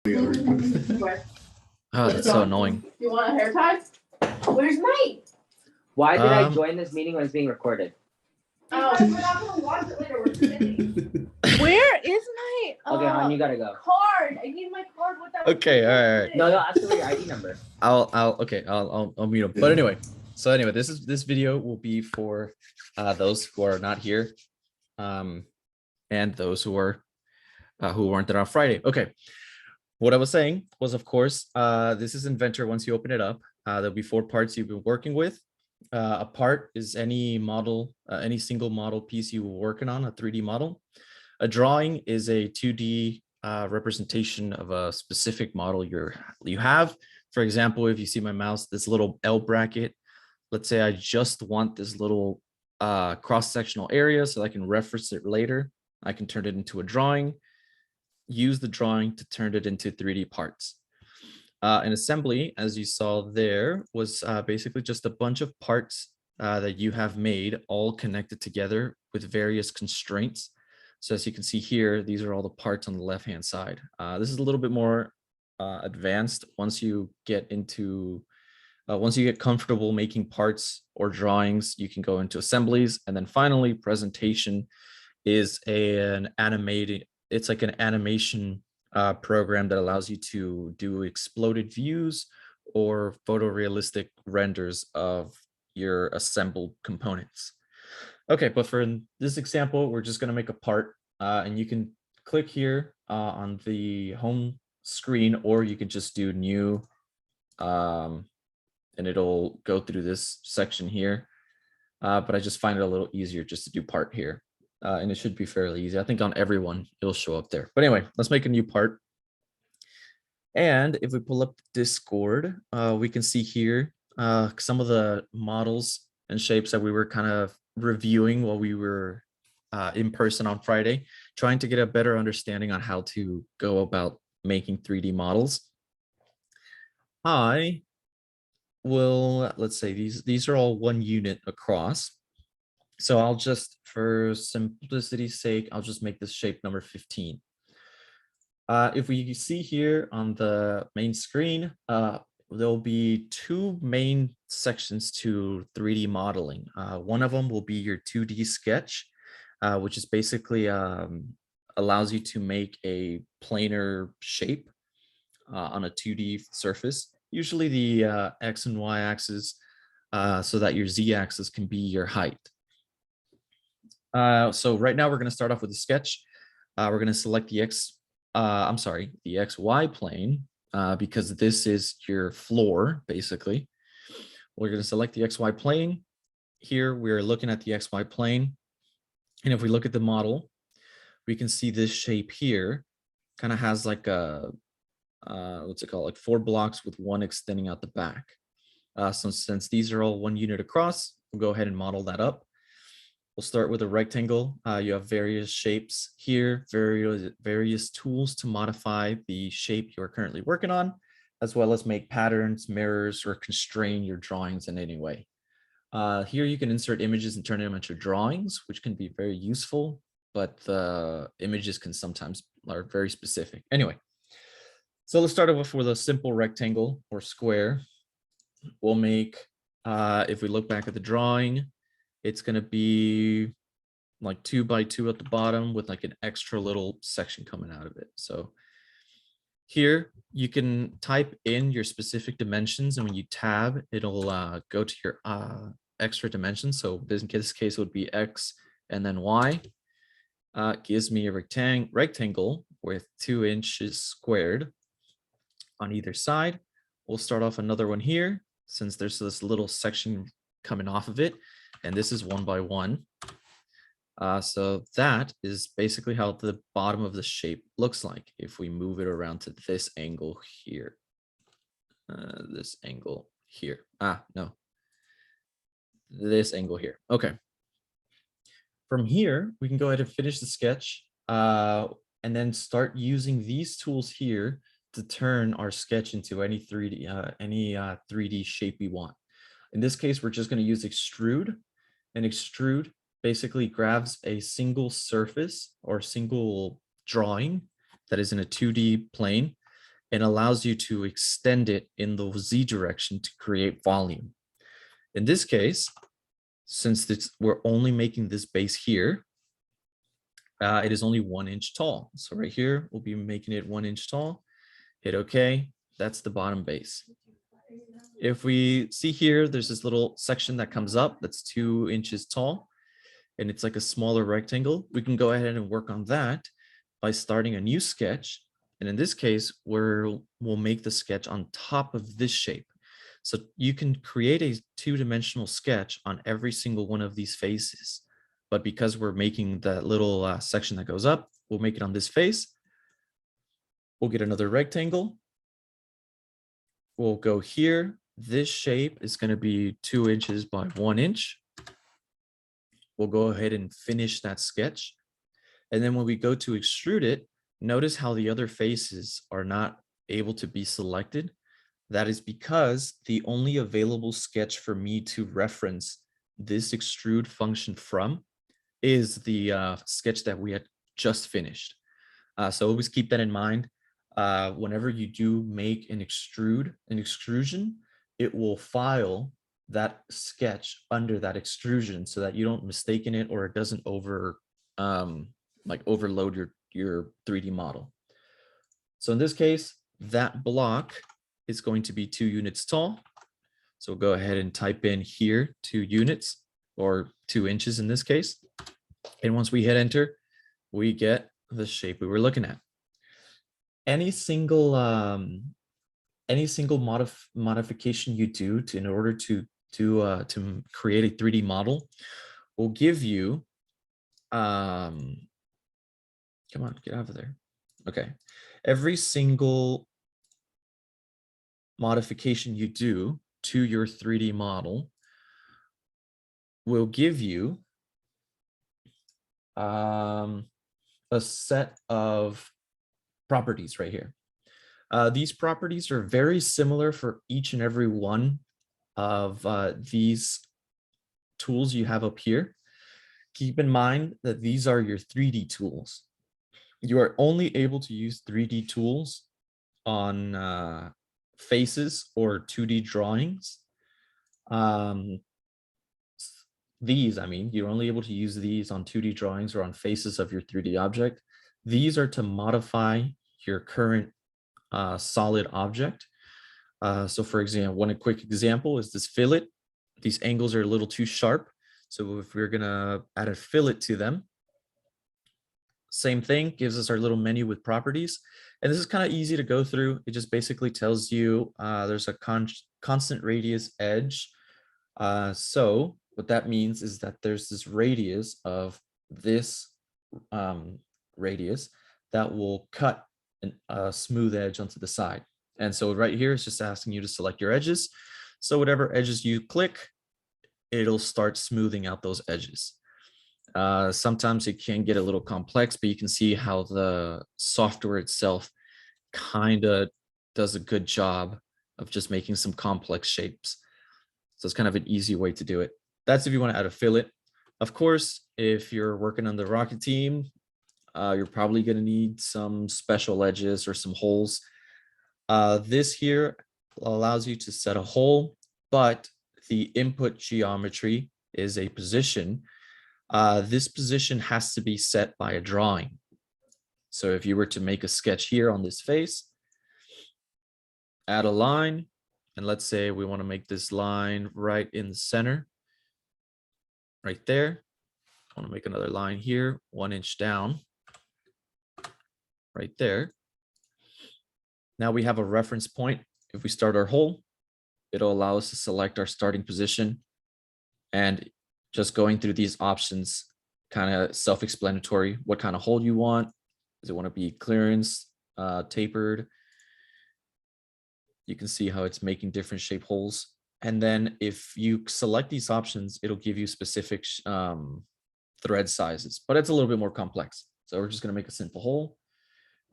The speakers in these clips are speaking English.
Oh, that's so annoying. You want a hair tie? Where's Nate? Why did I join this meeting when it's being recorded? Oh, we're not gonna watch it later. We're sitting. Where is my Okay, hon, you gotta go. card? I need my card with that. Okay, all right. No, ask for your ID number. I'll mute him. But anyway, this video will be for those who are not here, and those who weren't there on Friday. Okay. What I was saying was, of course, this is Inventor. Once you open it up, there'll be 4 parts you've been working with. A part is any model, any single model piece you were working on, a 3D model. A drawing is a 2D representation of a specific model you have. For example, if you see my mouse, this little L bracket, let's say I just want this little cross-sectional area so I can reference it later. I can turn it into a drawing, use the drawing to turn it into 3D parts. An assembly, as you saw there, was basically just a bunch of parts that you have made all connected together with various constraints. So as you can see here, these are all the parts on the left-hand side. This is a little bit more advanced once you get comfortable making parts or drawings, you can go into assemblies. And then finally, presentation is it's like an animation program that allows you to do exploded views or photorealistic renders of your assembled components. Okay, but for this example, we're just going to make a part, and you can click here on the home screen, or you can just do new, and it'll go through this section here. But I just find it a little easier just to do part here. And it should be fairly easy. I think on everyone, it'll show up there. But anyway, let's make a new part. And if we pull up Discord, we can see here some of the models and shapes that we were kind of reviewing while we were in person on Friday, trying to get a better understanding on how to go about making 3D models. I will, let's say these are all 1 unit across. So I'll just, for simplicity's sake, I'll just make this shape number 15. If we see here on the main screen, there'll be 2 main sections to 3D modeling. One of them will be your 2D sketch, which is basically allows you to make a planar shape on a 2D surface, usually the X and Y axis, so that your Z axis can be your height. So right now we're going to start off with a sketch. We're going to select the the XY plane, because this is your floor, basically. We're going to select the XY plane. Here we're looking at the XY plane. And if we look at the model, we can see this shape here kind of has like a, what's it called? Like 4 blocks with 1 extending out the back. So since these are all 1 unit across, we'll go ahead and model that up. We'll start with a rectangle. You have various shapes here, various tools to modify the shape you're currently working on, as well as make patterns, mirrors, or constrain your drawings in any way. Here you can insert images and turn them into drawings, which can be very useful, but the images can sometimes are very specific. Anyway, so let's start off with a simple rectangle or square. We'll make, if we look back at the drawing, it's going to be like 2 by 2 at the bottom with like an extra little section coming out of it. So here you can type in your specific dimensions, and when you tab, it'll go to your extra dimensions. So in this case, it would be X and then Y. Gives me a rectangle with 2 inches squared on either side. We'll start off another one here, since there's this little section coming off of it. And this is 1 by 1. So that is basically how the bottom of the shape looks like if we move it around to this angle here. This angle here. No. This angle here. Okay. From here, we can go ahead and finish the sketch and then start using these tools here to turn our sketch into any 3D shape we want. In this case, we're just going to use extrude. And extrude basically grabs a single surface or single drawing that is in a 2D plane and allows you to extend it in the Z direction to create volume. In this case, since we're only making this base here, it is only 1 inch tall. So right here, we'll be making it 1 inch tall. Hit OK. That's the bottom base. If we see here, there's this little section that comes up that's 2 inches tall, and it's like a smaller rectangle. We can go ahead and work on that by starting a new sketch. And in this case, we'll make the sketch on top of this shape. So you can create a 2-dimensional sketch on every single one of these faces. But because we're making that little section that goes up, we'll make it on this face. We'll get another rectangle. We'll go here. This shape is going to be 2 inches by 1 inch. We'll go ahead and finish that sketch. And then when we go to extrude it, notice how the other faces are not able to be selected. That is because the only available sketch for me to reference this extrude function from is the sketch that we had just finished. So always keep that in mind. Whenever you do make an extrusion, it will file that sketch under that extrusion so that you don't mistaken it or it doesn't overload your 3D model. So in this case, that block is going to be 2 units tall. So we'll go ahead and type in here 2 units or 2 inches in this case. And once we hit enter, we get the shape we were looking at. Any single modification you do in order to create a 3D model will give you come on, get out of there. Okay, every single modification you do to your 3D model will give you a set of properties right here. These properties are very similar for each and every one of these tools you have up here. Keep in mind that these are your 3D tools. You are only able to use 3D tools on faces or 2D drawings. You're only able to use these on 2D drawings or on faces of your 3D object. These are to modify your current solid object. So for example, one quick example is this fillet. These angles are a little too sharp. So if we're gonna add a fillet to them, same thing, gives us our little menu with properties. And this is kind of easy to go through. It just basically tells you there's a constant radius edge. So what that means is that there's this radius of this radius that will cut a smooth edge onto the side. And so right here, it's just asking you to select your edges. So whatever edges you click, it'll start smoothing out those edges. Sometimes it can get a little complex, but you can see how the software itself kind of does a good job of just making some complex shapes. So it's kind of an easy way to do it. That's if you want to add a fillet. Of course, if you're working on the rocket team, you're probably going to need some special edges or some holes. This here allows you to set a hole, but the input geometry is a position. This position has to be set by a drawing. So if you were to make a sketch here on this face, add a line, and let's say we want to make this line right in the center, right there. I want to make another line here, 1 inch down, right there. Now we have a reference point. If we start our hole, it'll allow us to select our starting position, and just going through these options, kind of self-explanatory, what kind of hole you want. Does it want to be clearance, tapered? You can see how it's making different shape holes. And then if you select these options, it'll give you specific thread sizes, but it's a little bit more complex. So we're just going to make a simple hole.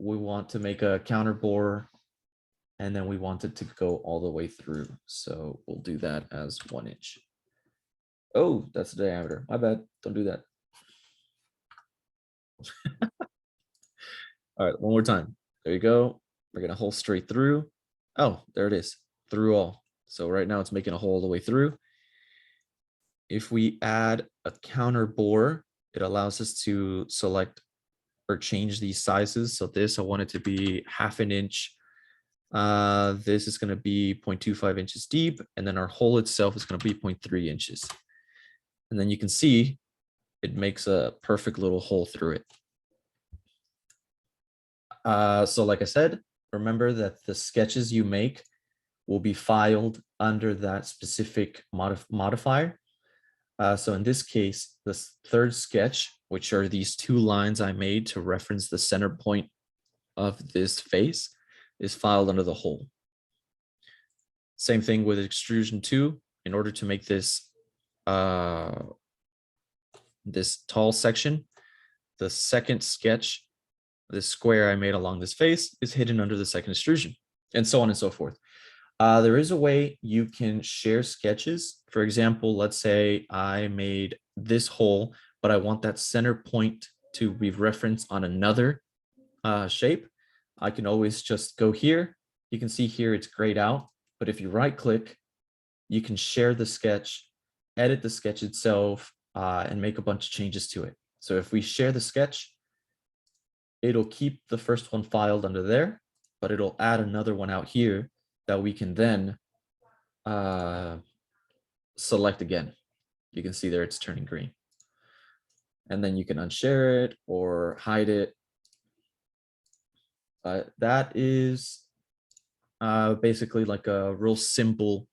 We want to make a counter bore, and then we want it to go all the way through. So we'll do that as 1 inch. Oh, that's the diameter. My bad. Don't do that. All right, one more time. There you go. We're going to hole straight through. Oh, there it is, through all. So right now it's making a hole all the way through. If we add a counter bore, it allows us to select or change these sizes. So this, I want it to be 1/2 inch. This is going to be 0.25 inches deep, and then our hole itself is going to be 0.3 inches. And then you can see it makes a perfect little hole through it. So like I said, remember that the sketches you make will be filed under that specific modifier. So in this case, this third sketch, which are these 2 lines I made to reference the center point of this face, is filed under the hole. Same thing with extrusion 2. In order to make this this tall section, the second sketch, this square I made along this face, is hidden under the second extrusion, and so on and so forth. There is a way you can share sketches. For example, let's say I made this hole, but I want that center point to be referenced on another shape. I can always just go here. You can see here it's grayed out, but if you right click, you can share the sketch, edit the sketch itself, and make a bunch of changes to it. So if we share the sketch, it'll keep the first one filed under there, but it'll add another one out here that we can then select again. You can see there it's turning green. And then you can unshare it or hide it. That is basically like a real simple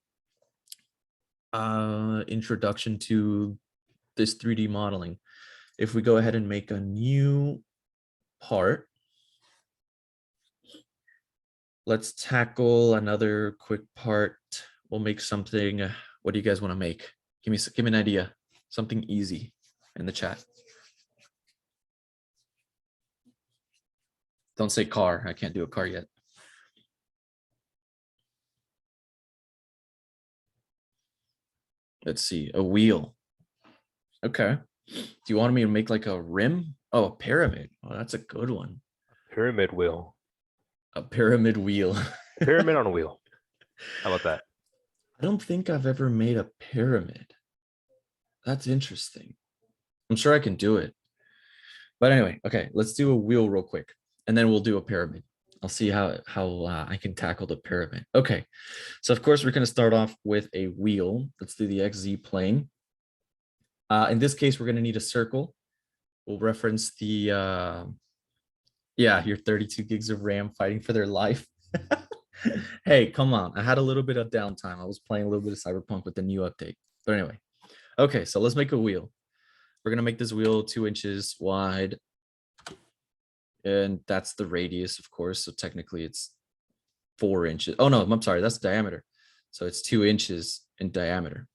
introduction to this 3D modeling. If we go ahead and make a new part, let's tackle another quick part. We'll make something. What do you guys want to make? Give me an idea. Something easy in the chat. Don't say car. I can't do a car yet. Let's see. A wheel. Okay. Do you want me to make like a rim? Oh, a pyramid. Oh, that's a good one. Pyramid wheel. A pyramid wheel. Pyramid on a wheel. How about that? I don't think I've ever made a pyramid. That's interesting. I'm sure I can do it. But anyway, okay, let's do a wheel real quick, and then we'll do a pyramid. I'll see how I can tackle the pyramid. Okay, so of course we're going to start off with a wheel. Let's do the XZ plane. In this case, we're going to need a circle. We'll reference the yeah, your 32 gigs of RAM fighting for their life. Hey, come on. I had a little bit of downtime. I was playing a little bit of Cyberpunk with the new update. But anyway, okay, so let's make a wheel. We're going to make this wheel 2 inches wide. And that's the radius, of course. So technically it's 4 inches. Oh, no, I'm sorry. That's diameter. So it's 2 inches in diameter.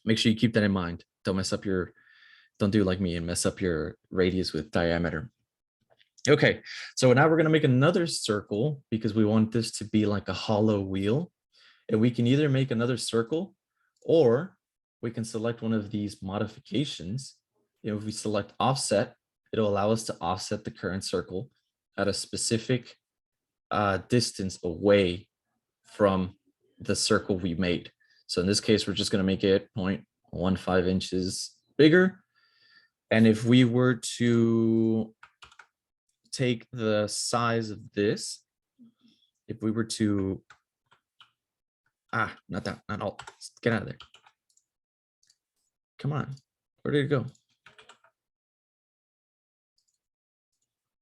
Make sure you keep that in mind. Don't do like me and mess up your radius with diameter. Okay, so now we're going to make another circle because we want this to be like a hollow wheel. And we can either make another circle or we can select one of these modifications. If we select offset, it'll allow us to offset the current circle at a specific distance away from the circle we made. So in this case, we're just going to make it 0.15 inches bigger. And if we were to take the size of this, if we were to, not all, get out of there. Come on, where did it go?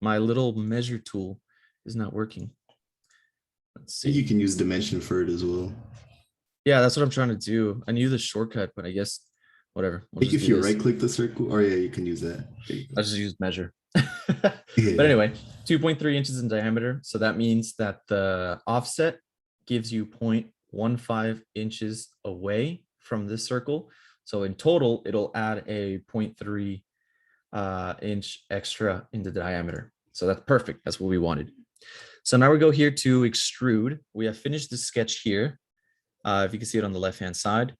My little measure tool is not working. Let's see. You can use dimension for it as well. Yeah, that's what I'm trying to do. I knew the shortcut, but I guess whatever. I think if you right click the circle, or yeah, you can use that. I just use measure. Yeah. But anyway, 2.3 inches in diameter. So that means that the offset gives you 0.15 inches away from this circle. So in total, it'll add a 0.3 inch extra in the diameter. So that's perfect. That's what we wanted. So now we go here to extrude. We have finished the sketch here. If you can see it on the left-hand side,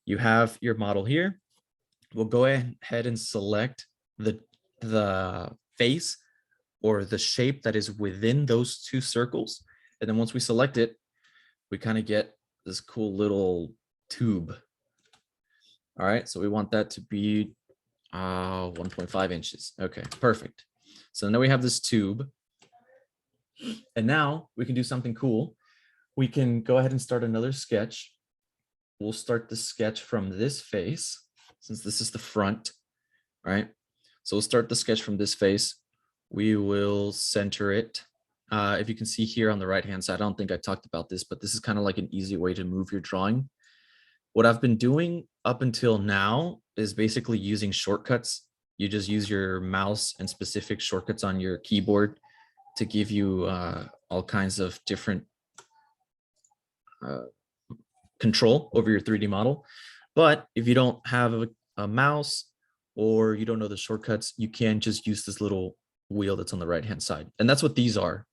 you have your model here. We'll go ahead and select the face or the shape that is within those two circles. And then once we select it, we kind of get this cool little tube. All right, so we want that to be 1.5 inches. Okay, perfect. So now we have this tube. And now we can do something cool. We can go ahead and start another sketch. We'll start the sketch from this face, since this is the front, right? So we'll start the sketch from this face. We will center it. If you can see here on the right-hand side, I don't think I talked about this, but this is kind of like an easy way to move your drawing. What I've been doing up until now is basically using shortcuts. You just use your mouse and specific shortcuts on your keyboard to give you all kinds of different control over your 3D model. But if you don't have a mouse or you don't know the shortcuts, you can just use this little wheel that's on the right-hand side. And that's what these are.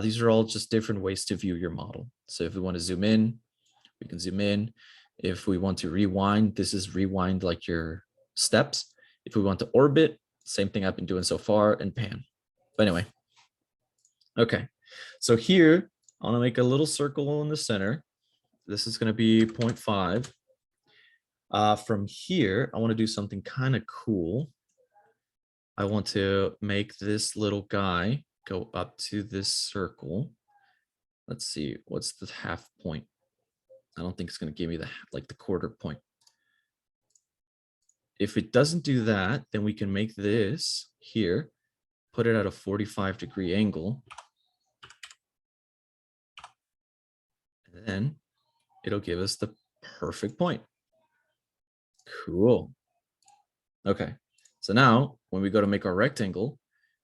These are all just different ways to view your model. So if we want to zoom in, we can zoom in. If we want to rewind, this is rewind like your steps. If we want to orbit, same thing I've been doing so far, and pan. But anyway, okay. So here, I want to make a little circle in the center. This is going to be 0.5. From here, I want to do something kind of cool. I want to make this little guy go up to this circle. Let's see, what's the half point? I don't think it's going to give me the quarter point. If it doesn't do that, then we can make this here, put it at a 45-degree angle. And then it'll give us the perfect point. Cool. Okay. So now when we go to make our rectangle,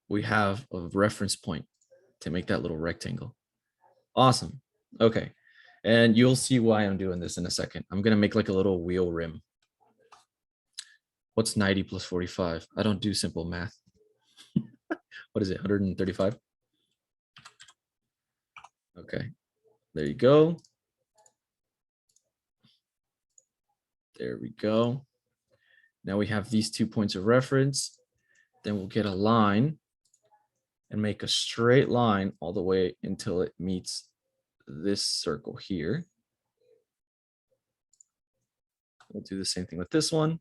we have a reference point to make that little rectangle. Awesome. Okay. And you'll see why I'm doing this in a second. I'm going to make like a little wheel rim. What's 90 plus 45? I don't do simple math. What is it? 135? Okay. There you go. There we go. Now we have these 2 points of reference. Then we'll get a line and make a straight line all the way until it meets this circle here. We'll do the same thing with this one.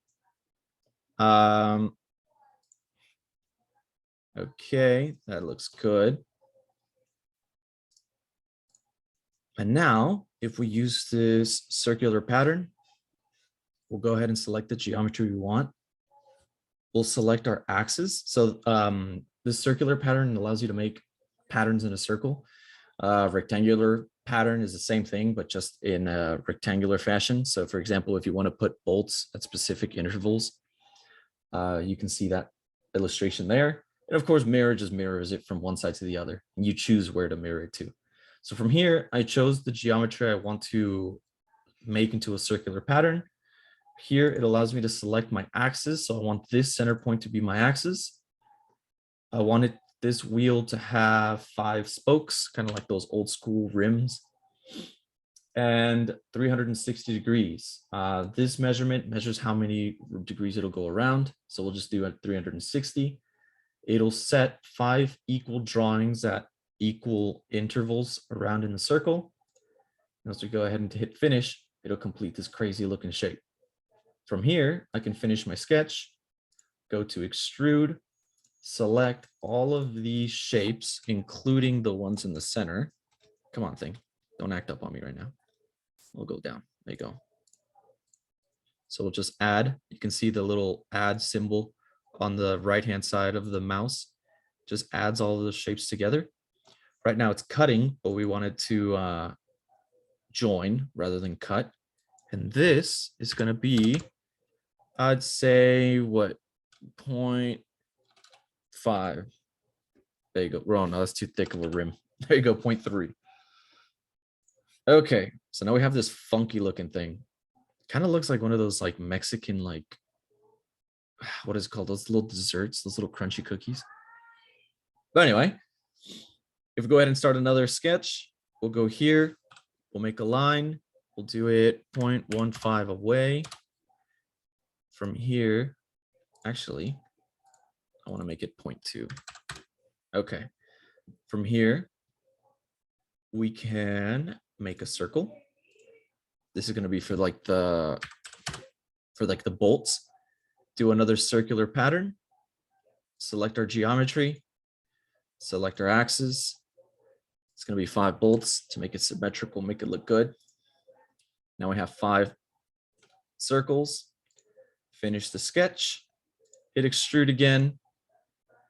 Okay, that looks good. And now if we use this circular pattern, we'll go ahead and select the geometry we want. We'll select our axis. So this circular pattern allows you to make patterns in a circle. Rectangular pattern is the same thing, but just in a rectangular fashion. So for example, if you want to put bolts at specific intervals, you can see that illustration there. And of course, mirror just mirrors it from one side to the other. And you choose where to mirror it to. So from here, I chose the geometry I want to make into a circular pattern. Here, it allows me to select my axis. So I want this center point to be my axis. I wanted this wheel to have 5 spokes, kind of like those old school rims, and 360 degrees. This measurement measures how many degrees it'll go around. So we'll just do it at 360. It'll set 5 equal drawings at equal intervals around in the circle. And as we go ahead and hit finish, it'll complete this crazy looking shape. From here, I can finish my sketch, go to extrude, select all of these shapes, including the ones in the center. Come on, thing. Don't act up on me right now. We'll go down. There you go. So we'll just add. You can see the little add symbol on the right-hand side of the mouse. Just adds all of the shapes together. Right now it's cutting, but we wanted to join rather than cut. And this is going to be, I'd say, what, 0.5. There you go. Wrong. No, that's too thick of a rim. There you go, 0.3. Okay, so now we have this funky looking thing. Kind of looks like one of those like Mexican, like, what is it called? Those little desserts, those little crunchy cookies. But anyway, if we go ahead and start another sketch, we'll go here. We'll make a line. We'll do it 0.15 away. From here, actually, I want to make it 0.2. Okay. From here, we can make a circle. This is going to be for like the bolts. Do another circular pattern. Select our geometry. Select our axes. It's going to be 5 bolts to make it symmetrical, make it look good. Now we have 5 circles. Finish the sketch. Hit extrude again.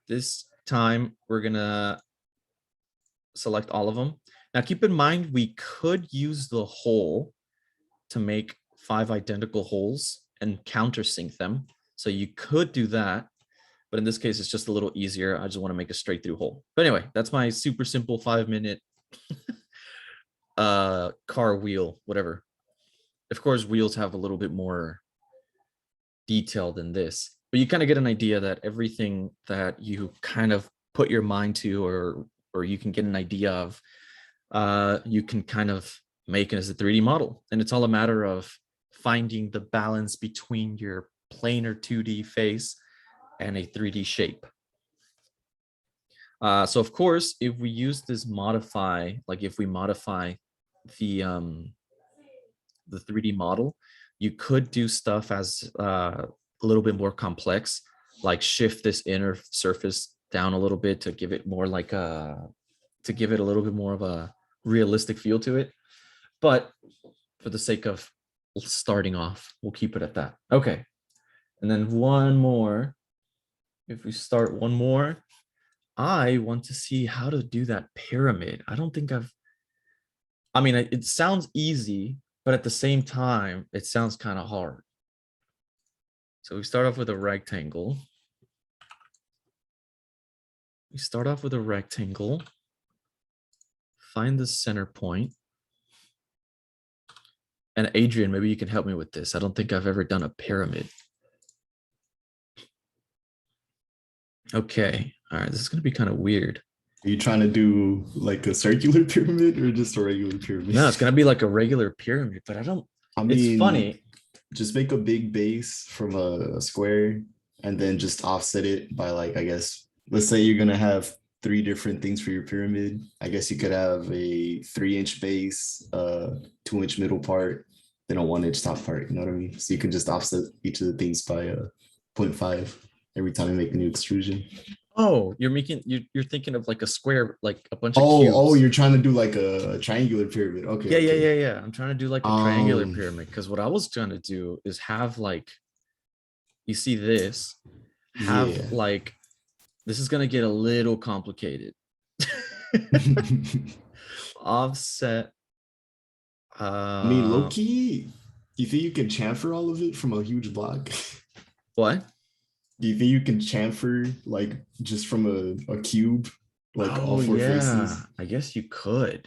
This time we're going to select all of them. Now keep in mind, we could use the hole to make 5 identical holes and countersink them. So you could do that. But in this case, it's just a little easier. I just want to make a straight through hole. But anyway, that's my super simple 5-minute car wheel, whatever. Of course, wheels have a little bit more detail than this, but you kind of get an idea that everything that you kind of put your mind to, or you can get an idea of, you can kind of make it as a 3D model. And it's all a matter of finding the balance between your planar 2D face and a 3D shape. So of course, if we use this modify, like if we modify the 3D model, you could do stuff as a little bit more complex, like shift this inner surface down a little bit to give it more like to give it a little bit more of a realistic feel to it. But for the sake of starting off, we'll keep it at that. Okay. And then one more. If we start one more, I want to see how to do that pyramid. I don't think I mean, it sounds easy, but at the same time, it sounds kind of hard. So we start off with a rectangle. We start off with a rectangle. Find the center point. And Adrian, maybe you can help me with this. I don't think I've ever done a pyramid. Okay. All right. This is going to be kind of weird. Are you trying to do like a circular pyramid or just a regular pyramid? No, it's going to be like a regular pyramid, but I mean, it's funny. Just make a big base from a square and then just offset it by, like, I guess, let's say you're going to have 3 different things for your pyramid. I guess you could have a 3-inch base, 2-inch middle part, then a 1-inch top part. You know what I mean? So you can just offset each of the things by 0.5 every time you make a new extrusion. Oh, you're thinking of like a square, like a bunch of cubes. Oh, you're trying to do like a triangular pyramid. Okay. Okay. Yeah. I'm trying to do like a triangular pyramid, because what I was trying to do is have like, you see this, have like, this is gonna get a little complicated. Offset. I mean, low key, you think you can chamfer all of it from a huge block? What? Do you think you can chamfer like just from a cube, like all 4 faces? I guess you could.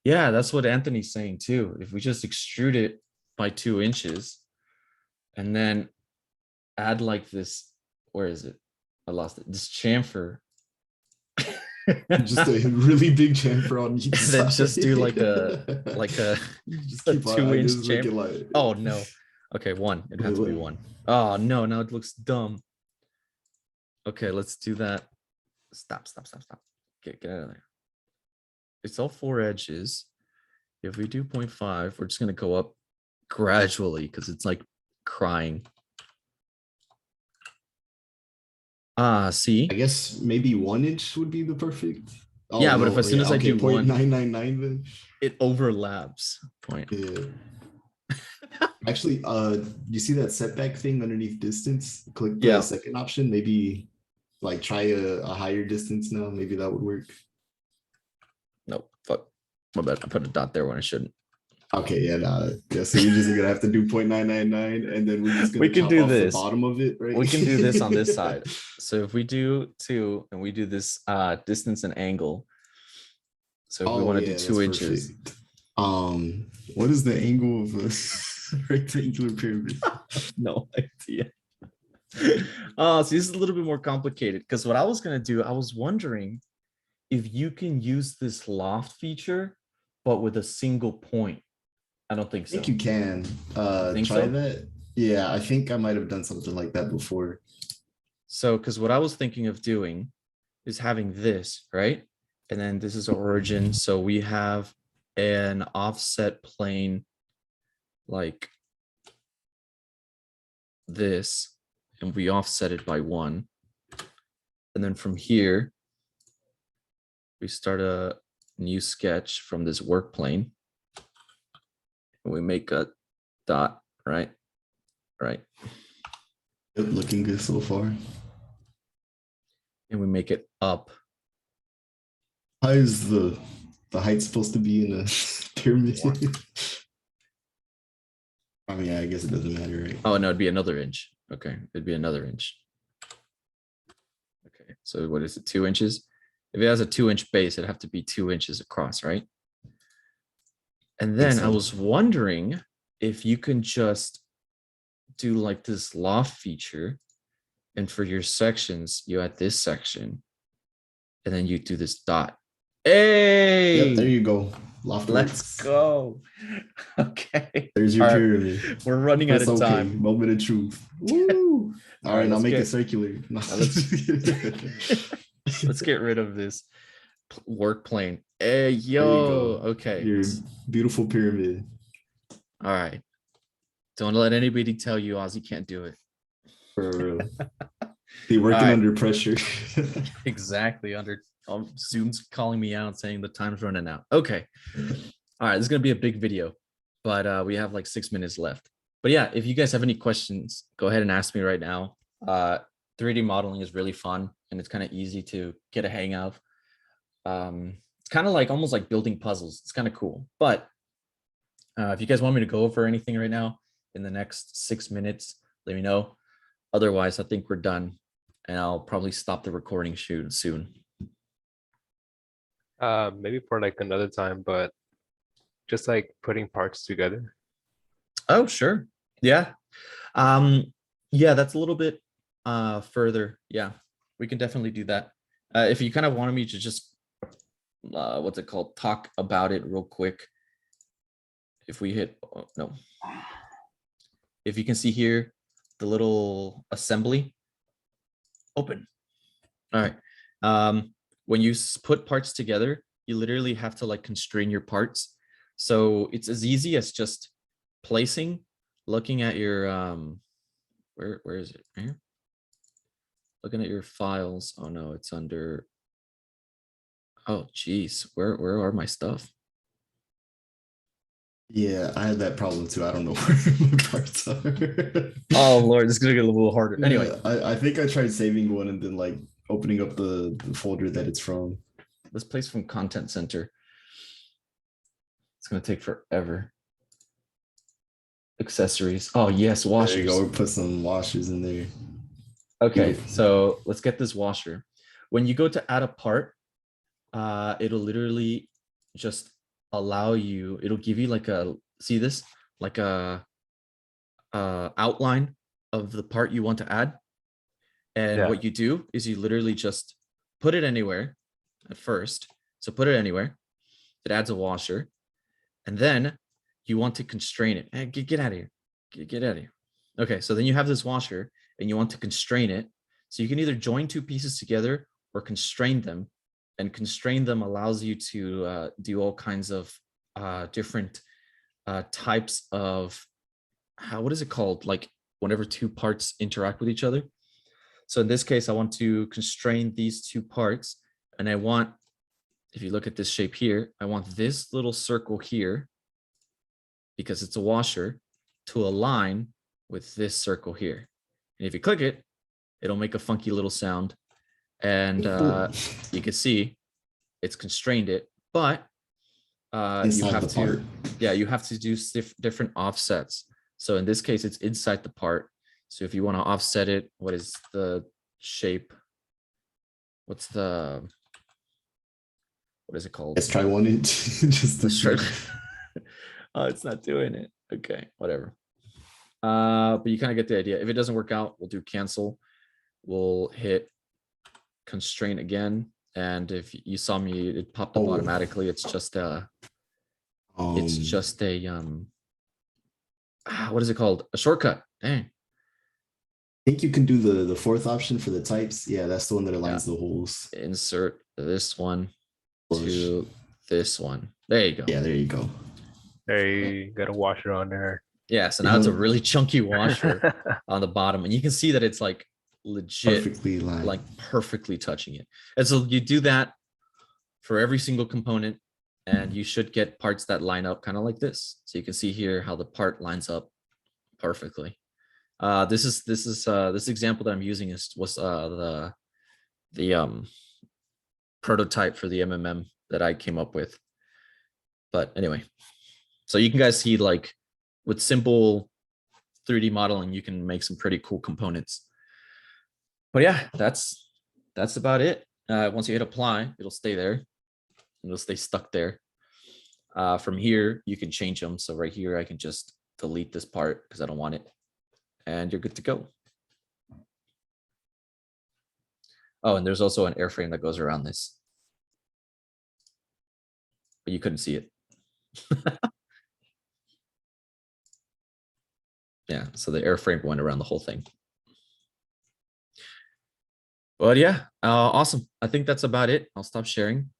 Yeah, that's what Anthony's saying too. If we just extrude it by 2 inches and then add like this, where is it? I lost it. This chamfer. Just a really big chamfer on each side. Then just do like a just a keep on, 2-inch just make it chamfer. like- Oh no. Okay, 1. It has to be 1. Oh no, now it looks dumb. Okay, let's do that. Stop. Get out of there. It's all 4 edges. If we do 0.5, we're just gonna go up gradually because it's like crying. See? I guess maybe 1 inch would be the perfect. Oh, Yeah, but if as soon as I do 0.999 then. It overlaps. Point. Yeah. Actually, you see that setback thing underneath distance? Click the second option. Maybe like try a higher distance now. Maybe that would work. Nope. Fuck. My bad. I put a dot there when I shouldn't. Okay, yeah, yeah. So you're just gonna have to do 0.999, and then we're just gonna We can chop do off this. the bottom of it, right? We can do this on this side. So if we do 2 and we do this distance and angle. So if we want to do that's 2 inches. perfect. What is the angle of a rectangular pyramid? No idea. So this is a little bit more complicated, because what I was gonna do, I was wondering if you can use this loft feature, but with a single point. I don't think I so. think you can Think try so? that. Yeah, I think I might have done something like that before. So, because what I was thinking of doing is having this, right? And then this is our origin. So we have an offset plane like this, and we offset it by 1. And then from here, we start a new sketch from this work plane. And we make a dot, right? Right. Yep, looking good so far. And we make it up. How is the height supposed to be in a pyramid? I mean, I guess it doesn't matter, right? Oh, no, it'd be another inch. Okay, it'd be another inch. Okay, so what is it, 2 inches? If it has a 2-inch base, it'd have to be 2 inches across, right? And then I so. was wondering if you can just do like this loft feature, and for your sections, you add this section, and then you do this dot. Hey, Yep, there you go. Loft let's works. go. Okay, There's your All right, pyramid. we're running out It's of okay. time. Moment of truth. Woo! All right, now let's make get- it circular. Let's get rid of this work plane. Hey, you yo, go. okay. Your beautiful pyramid. All right. Don't let anybody tell you Ozzy can't do it. For real. Be working All right. under pressure. Exactly. Zoom's calling me out saying the time's running out. Okay. All right. This is going to be a big video, but we have like 6 minutes left. But yeah, if you guys have any questions, go ahead and ask me right now. 3D modeling is really fun and it's kind of easy to get a hang of. It's kind of like almost like building puzzles. It's kind of cool. But if you guys want me to go over anything right now in the next 6 minutes, let me know. Otherwise, I think we're done, and I'll probably stop the recording shoot soon. Maybe for like another time, but just like putting parts together. Oh, sure. Yeah. Yeah, that's a little bit further. Yeah, we can definitely do that. If you kind of wanted me to just what's it called, talk about it real quick. If we hit no. If you can see here, the little assembly open. All right. When you put parts together, you literally have to like constrain your parts. So it's as easy as just placing, looking at your where is it? Right here? Looking at your files. Oh no, it's under. Oh geez, where are my stuff? Yeah, I had that problem too. I don't know where my parts are. Oh Lord, this is gonna get a little harder. Anyway, Yeah, I think I tried saving one and then like opening up the folder that it's from. let's place from Content Center. It's gonna take forever. Accessories. Oh yes, There washers. you go. We'll put some washers in there. Okay, Beautiful. so let's get this washer. When you go to add a part, it'll literally just allow you, it'll give you like a, see this, like a outline of the part you want to add. And Yeah. what you do is you literally just put it anywhere at first. So put it anywhere. It adds a washer. And then you want to constrain it. Hey, get out of here. Get out of here. Okay, so then you have this washer and you want to constrain it. So you can either join two pieces together or constrain them. And constrain them allows you to do all kinds of different types of, what is it called? Like whenever two parts interact with each other. So in this case, I want to constrain these two parts. And I want, if you look at this shape here, I want this little circle here, because it's a washer, to align with this circle here. And if you click it, it'll make a funky little sound. And you can see it's constrained it, but you Inside have the to, part. yeah, you have to do different offsets. So in this case, it's inside the part. So if you want to offset it, what is the shape? What is it called? Let's try one inch. Just to Let's try. see. Oh, it's not doing it. Okay, whatever. But you kind of get the idea. If it doesn't work out, we'll do cancel. We'll hit constraint again. And if you saw me, it popped up Oh. automatically. It's just a what is it called? A shortcut. Dang. think you can do the fourth option for the types. Yeah, that's the one that aligns the holes. Insert this one Flush. to this one. There you go. Yeah, there you go. Hey, gotta wash it on there. Yeah, so now it's a Yeah. really chunky washer on the bottom, and you can see that it's like legit, Perfectly lined. like perfectly touching it. And so you do that for every single component, and you should get parts that line up kind of like this. So you can see here how the part lines up perfectly. This example that I'm using was the prototype for the MMM that I came up with. But anyway, so you can guys see like with simple 3D modeling, you can make some pretty cool components. But yeah, that's about it. Once you hit apply, it'll stay there. It'll stay stuck there. From here, you can change them. So right here, I can just delete this part because I don't want it. And you're good to go. Oh, and there's also an airframe that goes around this. But you couldn't see it. Yeah, so the airframe went around the whole thing. But yeah, awesome. I think that's about it. I'll stop sharing.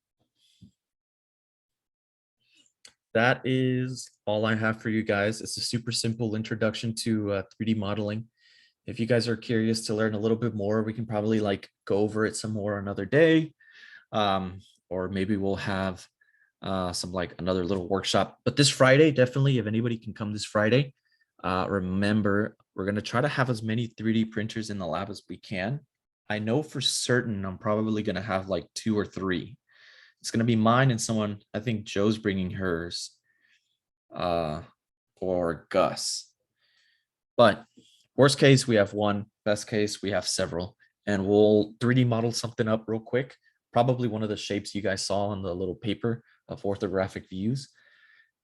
That is all I have for you guys. It's a super simple introduction to 3D modeling. If you guys are curious to learn a little bit more, we can probably like go over it some more another day. Or maybe we'll have some like another little workshop. But this Friday, definitely, if anybody can come this Friday, remember, we're going to try to have as many 3D printers in the lab as we can. I know for certain I'm probably going to have like 2 or 3. It's going to be mine and someone, I think Joe's bringing hers, or Gus. But worst case, we have 1. Best case, we have several. And we'll 3D model something up real quick. Probably one of the shapes you guys saw on the little paper of orthographic views.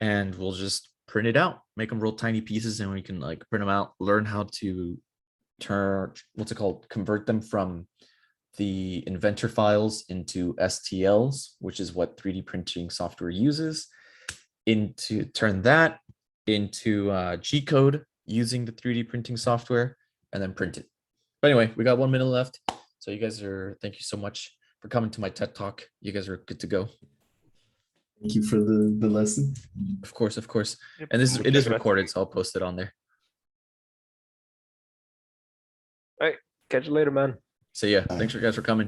And we'll just print it out, make them real tiny pieces, and we can like print them out, learn how to turn, what's it called? Convert them from the inventor files into STLs, which is what 3D printing software uses, into turn that into G code using the 3D printing software, and then print it. But anyway, we got 1 minute left. So you guys are, thank you so much for coming to my TED Talk. You guys are good to go. Thank you for the lesson. Of course, of course. Yep. And it is Okay. recorded, so I'll post it on there. Catch you later, man. So yeah, Bye. thanks for guys for coming.